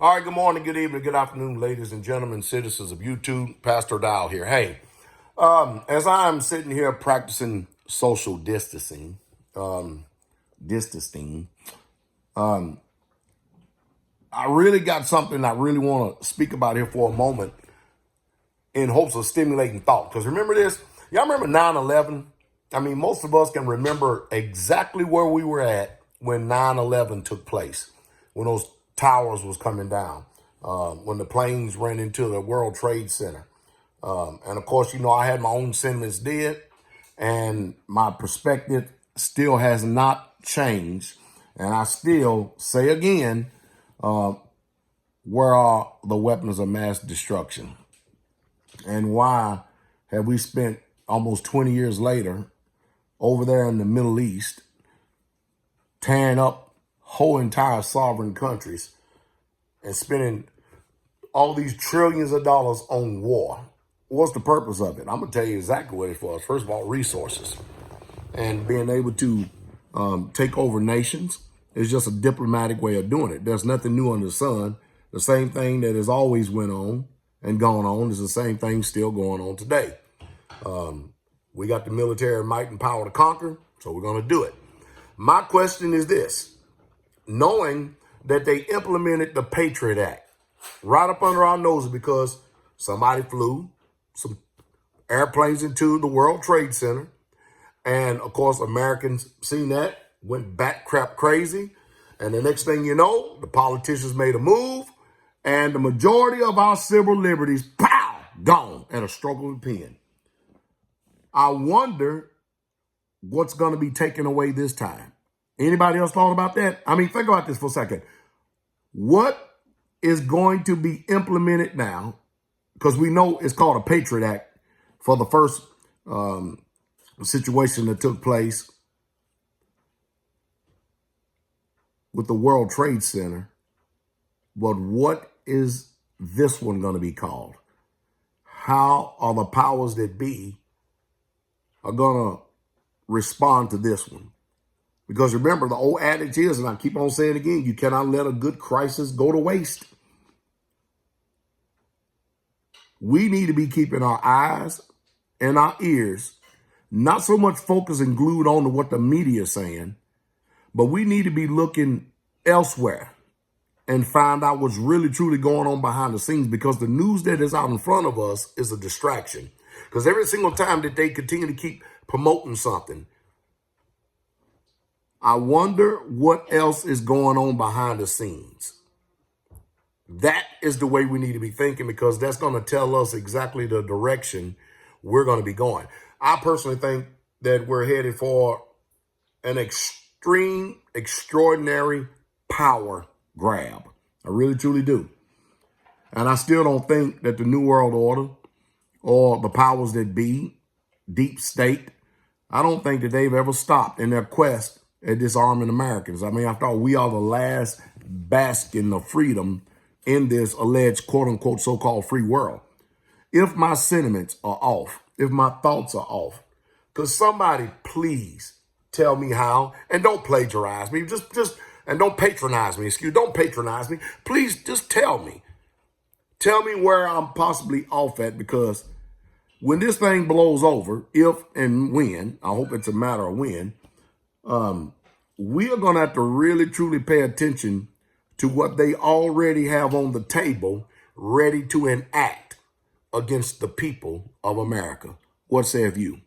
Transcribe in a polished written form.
All right, good morning, good evening, good afternoon, ladies and gentlemen, citizens of YouTube. Pastor Dowell here. Hey, as I'm sitting here practicing social distancing, I really got something I really want to speak about here for a moment in hopes of stimulating thought. Because remember this, y'all remember 9/11? I mean, most of us can remember exactly where we were at when 9/11 took place, when those towers was coming down, when the planes ran into the World Trade Center. And of course, I had my own sentiments then, and my perspective still has not changed. And I still say again, where are the weapons of mass destruction? And why have we spent almost 20 years later over there in the Middle East tearing up whole entire sovereign countries and spending all these trillions of dollars on war? What's the purpose of it? I'm going to tell you exactly what it's for. First of all, resources. And being able to take over nations is just a diplomatic way of doing it. There's nothing new under the sun. The same thing that has always went on and gone on is the same thing still going on today. We got the military might and power to conquer, so we're going to do it. My question is this. Knowing that they implemented the Patriot Act right up under our noses because somebody flew some airplanes into the World Trade Center. And of course, Americans seen that, went bat crap crazy. And the next thing you know, the politicians made a move and the majority of our civil liberties, pow, gone at a stroke of a pen. I wonder what's going to be taken away this time. Anybody else thought about that? I mean, think about this for a second. What is going to be implemented now? Because we know it's called a Patriot Act for the first situation that took place with the World Trade Center. But what is this one going to be called? How are the powers that be are going to respond to this one? Because remember, the old adage is, and I keep on saying it again, you cannot let a good crisis go to waste. We need to be keeping our eyes and our ears not so much focused and glued on to what the media is saying, but we need to be looking elsewhere and find out what's really truly going on behind the scenes, because the news that is out in front of us is a distraction. Because every single time that they continue to keep promoting something, I wonder what else is going on behind the scenes. That is the way we need to be thinking, because that's going to tell us exactly the direction we're going to be going. I personally think that we're headed for an extreme, extraordinary power grab. I really, truly do. And I still don't think that the New World Order or the powers that be, deep state, I don't think that they've ever stopped in their quest at disarming Americans. I mean, after all, we are the last bastion of freedom in this alleged quote-unquote so-called free world. If my sentiments are off, if my thoughts are off, could somebody please tell me how? And don't plagiarize me. And don't patronize me. Don't patronize me. Please just tell me. Tell me where I'm possibly off at, because when this thing blows over, if and when, I hope it's a matter of when, we are going to have to really, truly pay attention to what they already have on the table, ready to enact against the people of America. What say you?